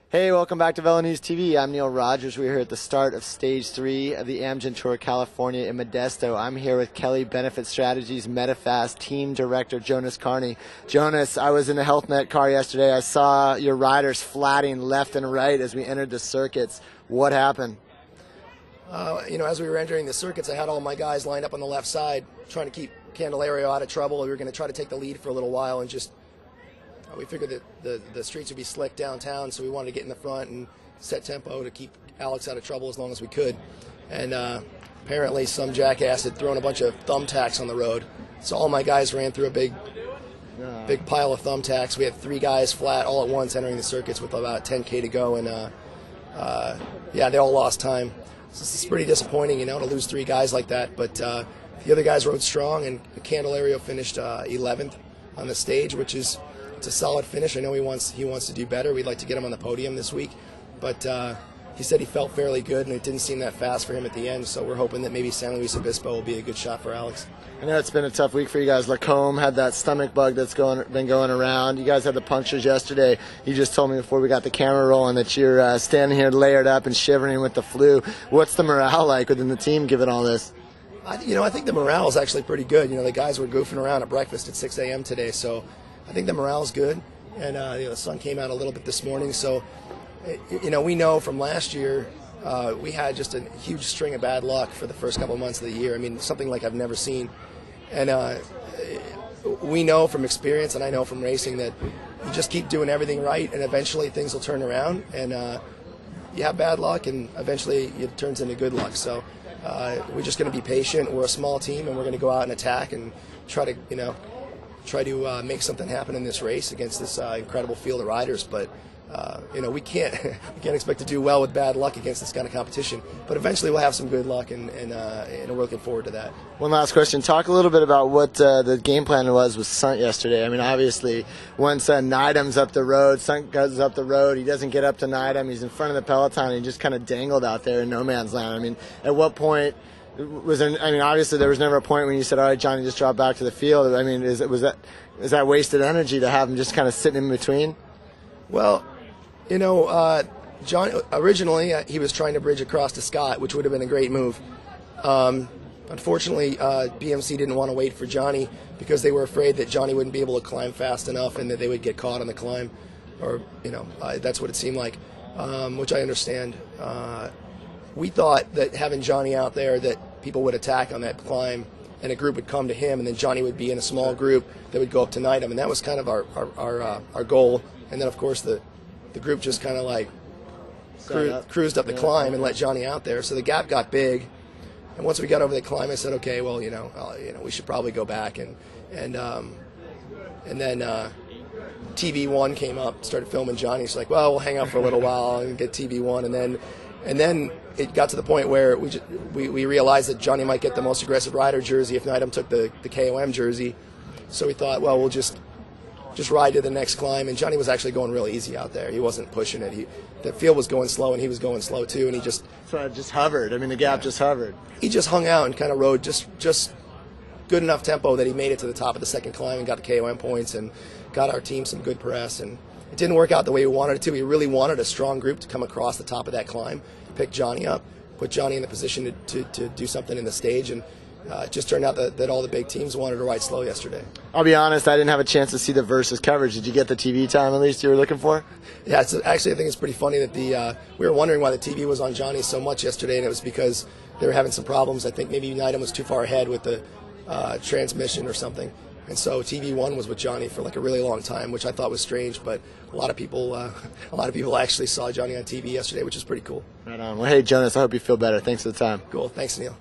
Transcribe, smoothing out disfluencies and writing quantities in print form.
Hey, welcome back to VeloNews TV. I'm Neil Rogers. We're here at the start of Stage 3 of the Amgen Tour California in Modesto. I'm here with Kelly Benefit Strategies Medifast Team Director Jonas Carney. Jonas, I was in the HealthNet car yesterday. I saw your riders flatting left and right as we entered the circuits. What happened? As we were entering the circuits, I had all my guys lined up on the left side, trying to keep Candelario out of trouble. We were going to try to take the lead for a little while, and just we figured that the streets would be slick downtown, so we wanted to get in the front and set tempo to keep Alex out of trouble as long as we could. And apparently some jackass had thrown a bunch of thumbtacks on the road, so all my guys ran through a big pile of thumbtacks. We had 3 guys flat all at once entering the circuits with about 10K to go, and they all lost time. So it's pretty disappointing, to lose 3 guys like that. But the other guys rode strong, and Candelario finished 11th on the stage, which is a solid finish. I know he wants to do better. We'd like to get him on the podium this week, but he said he felt fairly good, and it didn't seem that fast for him at the end. So we're hoping that maybe San Luis Obispo will be a good shot for Alex. I know it's been a tough week for you guys. Lacombe had that stomach bug that's been going around. You guys had the punctures yesterday. You just told me before we got the camera rolling that you're standing here layered up and shivering with the flu. What's the morale like within the team given all this? I think the morale is actually pretty good. The guys were goofing around at breakfast at 6 a.m. today, so I think the morale is good. And the sun came out a little bit this morning, so we know from last year we had just a huge string of bad luck for the first couple of months of the year. I mean, something like I've never seen. And we know from experience, and I know from racing, that you just keep doing everything right, and eventually things will turn around. And you have bad luck, and eventually it turns into good luck. So we're just going to be patient. We're a small team, and we're going to go out and attack and try to make something happen in this race against this incredible field of riders. But we can't expect to do well with bad luck against this kind of competition. But eventually we'll have some good luck, and we're looking forward to that. One last question. Talk a little bit about what the game plan was with Sunt yesterday. I mean, obviously, once Nydam's up the road, Sunt goes up the road. He doesn't get up to Nydam. He's in front of the peloton, and he just kind of dangled out there in no man's land. I mean, at what point was there? I mean, obviously, there was never a point when you said, "All right, Johnny, just drop back to the field." I mean, is that wasted energy to have him just kind of sitting in between? Well, John originally he was trying to bridge across to Scott, which would have been a great move. Unfortunately, BMC didn't want to wait for Johnny because they were afraid that Johnny wouldn't be able to climb fast enough and that they would get caught on the climb, or that's what it seemed like, which I understand. We thought that having Johnny out there, that people would attack on that climb, and a group would come to him, and then Johnny would be in a small group that would go up to Nydam, and that was kind of our goal. And then, of course, the group just kind of like cruised up the climb and let Johnny out there. So the gap got big. And once we got over the climb, I said, okay, well, we should probably go back. And then TV1 came up, started filming Johnny. So like, well, we'll hang out for a little while and get TV1. And then it got to the point where we realized that Johnny might get the most aggressive rider jersey if Nydam took the KOM jersey. So we thought, well, we'll just ride to the next climb. And Johnny was actually going really easy out there. He wasn't pushing it. The field was going slow, and he was going slow too. And he just hovered. I mean, the gap just hovered. He just hung out and kind of rode just good enough tempo that he made it to the top of the second climb and got the KOM points and got our team some good press. And it didn't work out the way we wanted it to. We really wanted a strong group to come across the top of that climb, pick Johnny up, put Johnny in the position to do something in the stage. And it just turned out that all the big teams wanted to ride slow yesterday. I'll be honest, I didn't have a chance to see the versus coverage. Did you get the TV time at least you were looking for? Yeah, actually, I think it's pretty funny that we were wondering why the TV was on Johnny so much yesterday, and it was because they were having some problems. I think maybe Nydam was too far ahead with the transmission or something. And so TV1 was with Johnny for like a really long time, which I thought was strange, but a lot of people actually saw Johnny on TV yesterday, which is pretty cool. Right on. Well, hey, Jonas, I hope you feel better. Thanks for the time. Cool. Thanks, Neil.